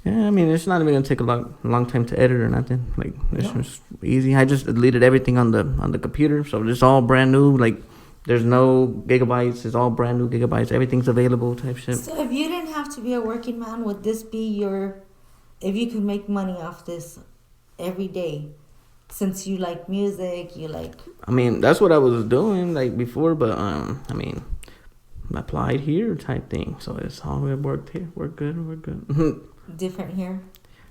Yeah, I mean, it's not even gonna take a long time to edit or nothing. Like it's just easy. I just deleted everything on the computer, so it's all brand new. Like there's no gigabytes. It's all brand new gigabytes. Everything's available. Type shit. So if you didn't have to be a working man, would this be your? If you could make money off this every day, since you like music, you like. I mean, that's what I was doing like before, but I mean, I applied here type thing. So it's all it worked here. We're good. We're good. Different here.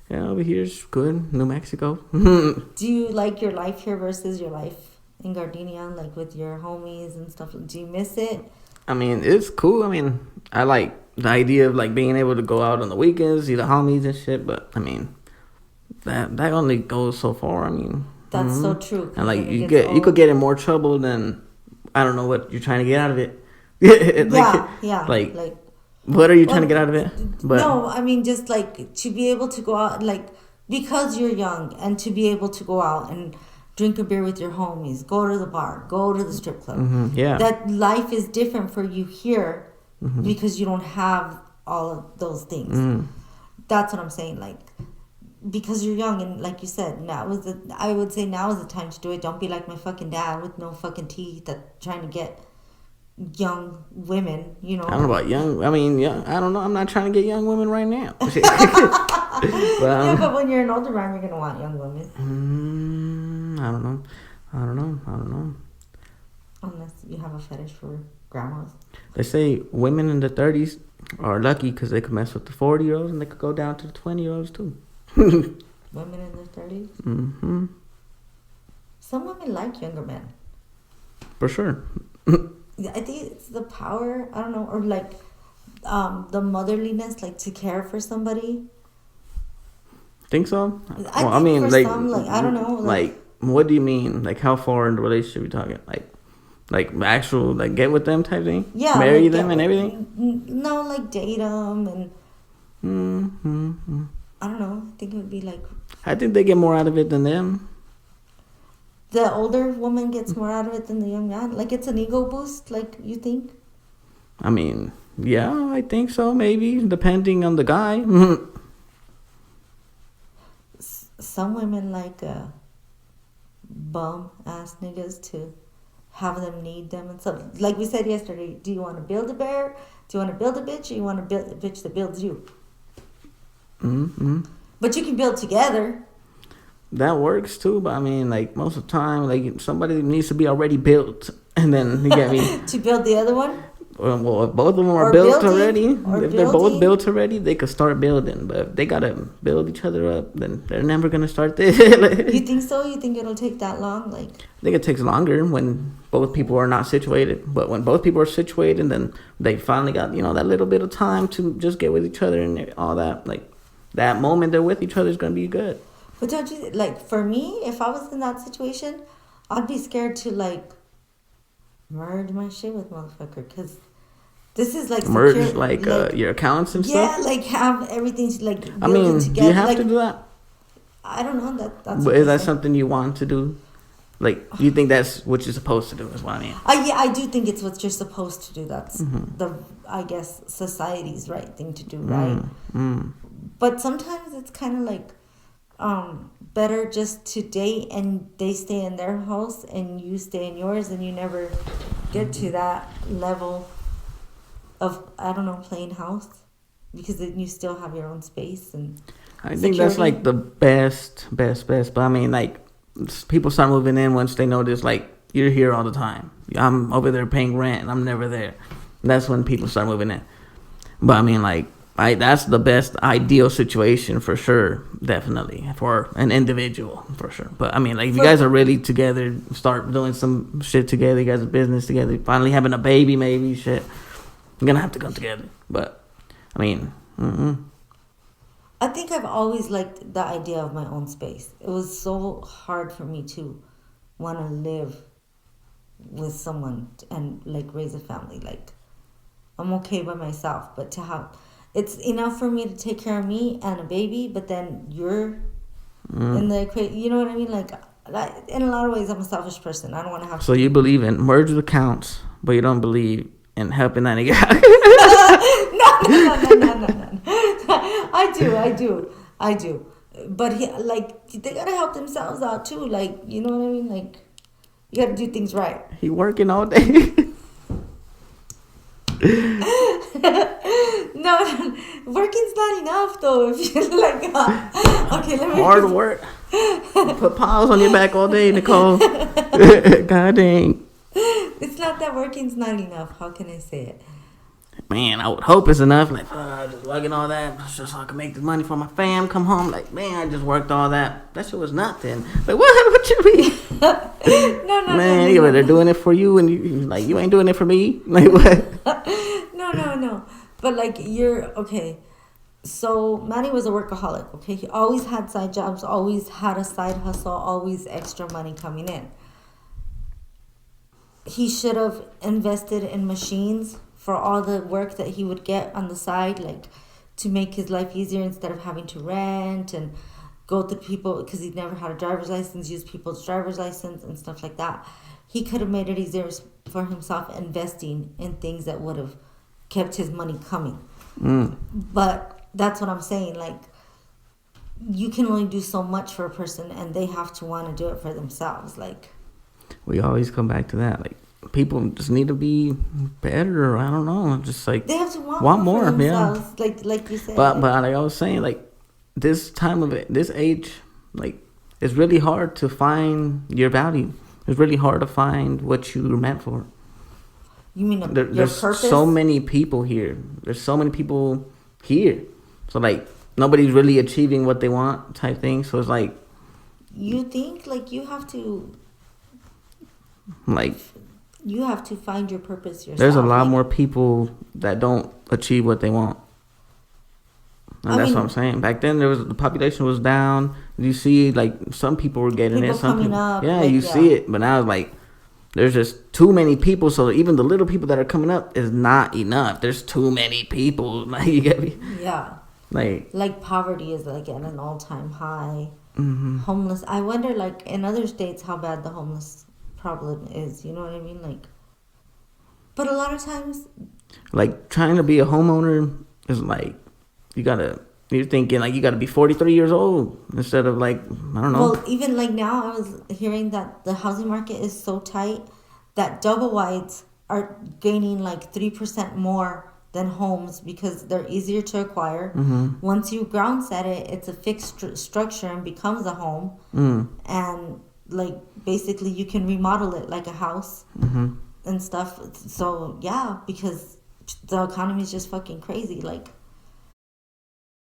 Yeah, over here's good. New Mexico. Do you like your life here versus your life in Gardena, like with your homies and stuff? Do you miss it? I mean, it's cool. I mean, I like the idea of like being able to go out on the weekends, see the homies and shit. But I mean, that only goes so far. I mean, that's so true. And like you could get in more trouble than I don't know what you're trying to get out of it. Like what are you trying to get out of it? But no, I mean just like to be able to go out, like because you're young, and to be able to go out and drink a beer with your homies, go to the bar, go to the strip club. Mm-hmm, yeah, that life is different for you here because you don't have all of those things. That's what I'm saying. Like because you're young, and like you said, I would say now is the time to do it. Don't be like my fucking dad with no fucking teeth that trying to get young women, you know. I don't know about young. I mean, yeah, I don't know. I'm not trying to get young women right now. But, yeah, but when you're an older man, you're gonna want young women. I don't know. Unless you have a fetish for grandmas. They say women in the 30s are lucky because they could mess with the 40-year-olds and they could go down to the 20-year-olds too. Women in their 30s. Mm-hmm. Some women like younger men. For sure. I think it's the power, I don't know, or like the motherliness, like to care for somebody. Think so? I mean, for like, some, like, I don't know. Like, what do you mean? Like, how far in the relationship are we talking? Like actual, like, get with them type thing? Yeah. Marry like them and everything? No, like, date them and... Mm-hmm. I don't know. I think it would be like... I think they get more out of it than them. The older woman gets more out of it than the young man? Like, it's an ego boost, like, you think? I mean, yeah, I think so, maybe, depending on the guy. Some women like bum-ass niggas to have them need them and stuff. Like we said yesterday, do you want to build a bear? Do you want to build a bitch? Or you want to build a bitch that builds you? Mm-hmm. But you can build together. That works too, but I mean, like, most of the time, like, somebody needs to be already built, and then, you get me? To build the other one? Well, if both of them are built already, if they're both built already, they could start building. But if they gotta build each other up, then they're never gonna start this. You think so? You think it'll take that long? Like, I think it takes longer when both people are not situated. But when both people are situated, then they finally got, you know, that little bit of time to just get with each other and all that. Like, that moment they're with each other is gonna be good. But don't you, like, for me, if I was in that situation, I'd be scared to, like, merge my shit with motherfucker, because this is like merge secure, like your accounts and stuff. Yeah, like have everything like build I mean, it together. do you have like, to do that? I don't know that's. But is that something you want to do? Like, you think that's what you're supposed to do? Is what I mean. Yeah, I do think it's what you're supposed to do. That's the, I guess, society's right thing to do, right? But sometimes it's kind of like better just to date and they stay in their house and you stay in yours, and you never get to that level of, I don't know, playing house, because then you still have your own space and I think that's like the best. But I mean, like, people start moving in once they notice, like, you're here all the time. I'm over there paying rent and I'm never there. That's when people start moving in. But I mean, like, that's the best ideal situation for sure, definitely, for an individual, for sure. But I mean, like, if you guys are really together, start doing some shit together, you guys are business together, finally having a baby, maybe, shit, you're gonna have to come together. But I mean, I think I've always liked the idea of my own space. It was so hard for me to want to live with someone and like raise a family. Like, I'm okay by myself, but to have, it's enough for me to take care of me and a baby, but then you're in the equation. You know what I mean? Like, in a lot of ways, I'm a selfish person. I don't want to have. So you believe in merge the accounts, but you don't believe in helping that nigga out. No. I do. But they gotta help themselves out too. Like, you know what I mean? Like, you gotta do things right. He working all day. No, working's not enough though. If you like, okay, let me. Hard work. Put piles on your back all day, Nicole. God dang. It's not that working's not enough. How can I say it? Man, I would hope it's enough. Like, just working all that just so I can make the money for my fam. Come home, like, man, I just worked all that. That shit was nothing. Like, what you mean? No, man, you they're doing it for you, and you ain't doing it for me. Like, what? No. But like, you're okay. So Manny was a workaholic. Okay, he always had side jobs, always had a side hustle, always extra money coming in. He should have invested in machines for all the work that he would get on the side, like to make his life easier instead of having to rent and go to people, because he never had a driver's license, use people's driver's license and stuff like that. He could have made it easier for himself investing in things that would have kept his money coming. But that's what I'm saying. Like, you can only do so much for a person, and they have to want to do it for themselves. Like, we always come back to that. Like, people just need to be better. I don't know. Just like they have to want more for themselves. Yeah. Like you said. But like I was saying, like this time of it, this age, like it's really hard to find your value. It's really hard to find what you're meant for. You mean there's purpose? So many people here. There's so many people here. So like nobody's really achieving what they want, type thing. So it's like. You think like you have to. Like. You have to find your purpose yourself. There's a lot more people that don't achieve what they want. And that's what I'm saying. Back then, the population was down. You see, like some people were getting it. Some people, up, yeah, like, you see it. But now it's like there's just too many people. So even the little people that are coming up is not enough. There's too many people. Like you get me? Yeah. Like poverty is like at an all-time high. Mm-hmm. Homeless. I wonder, like in other states, how bad the homeless problem is. You know what I mean? Like, but a lot of times, like trying to be a homeowner is like. You're thinking like you gotta be 43 years old instead of like, I don't know. Well, even like now I was hearing that the housing market is so tight that double wides are gaining like 3% more than homes because they're easier to acquire. Mm-hmm. Once you ground set it, it's a fixed structure and becomes a home. And like basically you can remodel it like a house and stuff. So yeah, because the economy is just fucking crazy. Like,